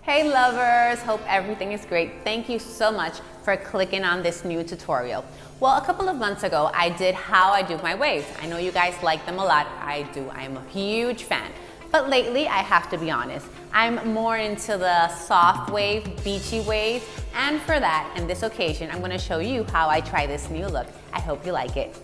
Hey lovers, hope everything is great. Thank you so much for clicking on this new tutorial. Well, a couple of months ago, I did how I do my waves. I know you guys like them a lot. I do. I'm a huge fan. But lately, I have to be honest, I'm more into the soft wave, beachy waves. And for that, in this occasion, I'm gonna show you how I try this new look. I hope you like it.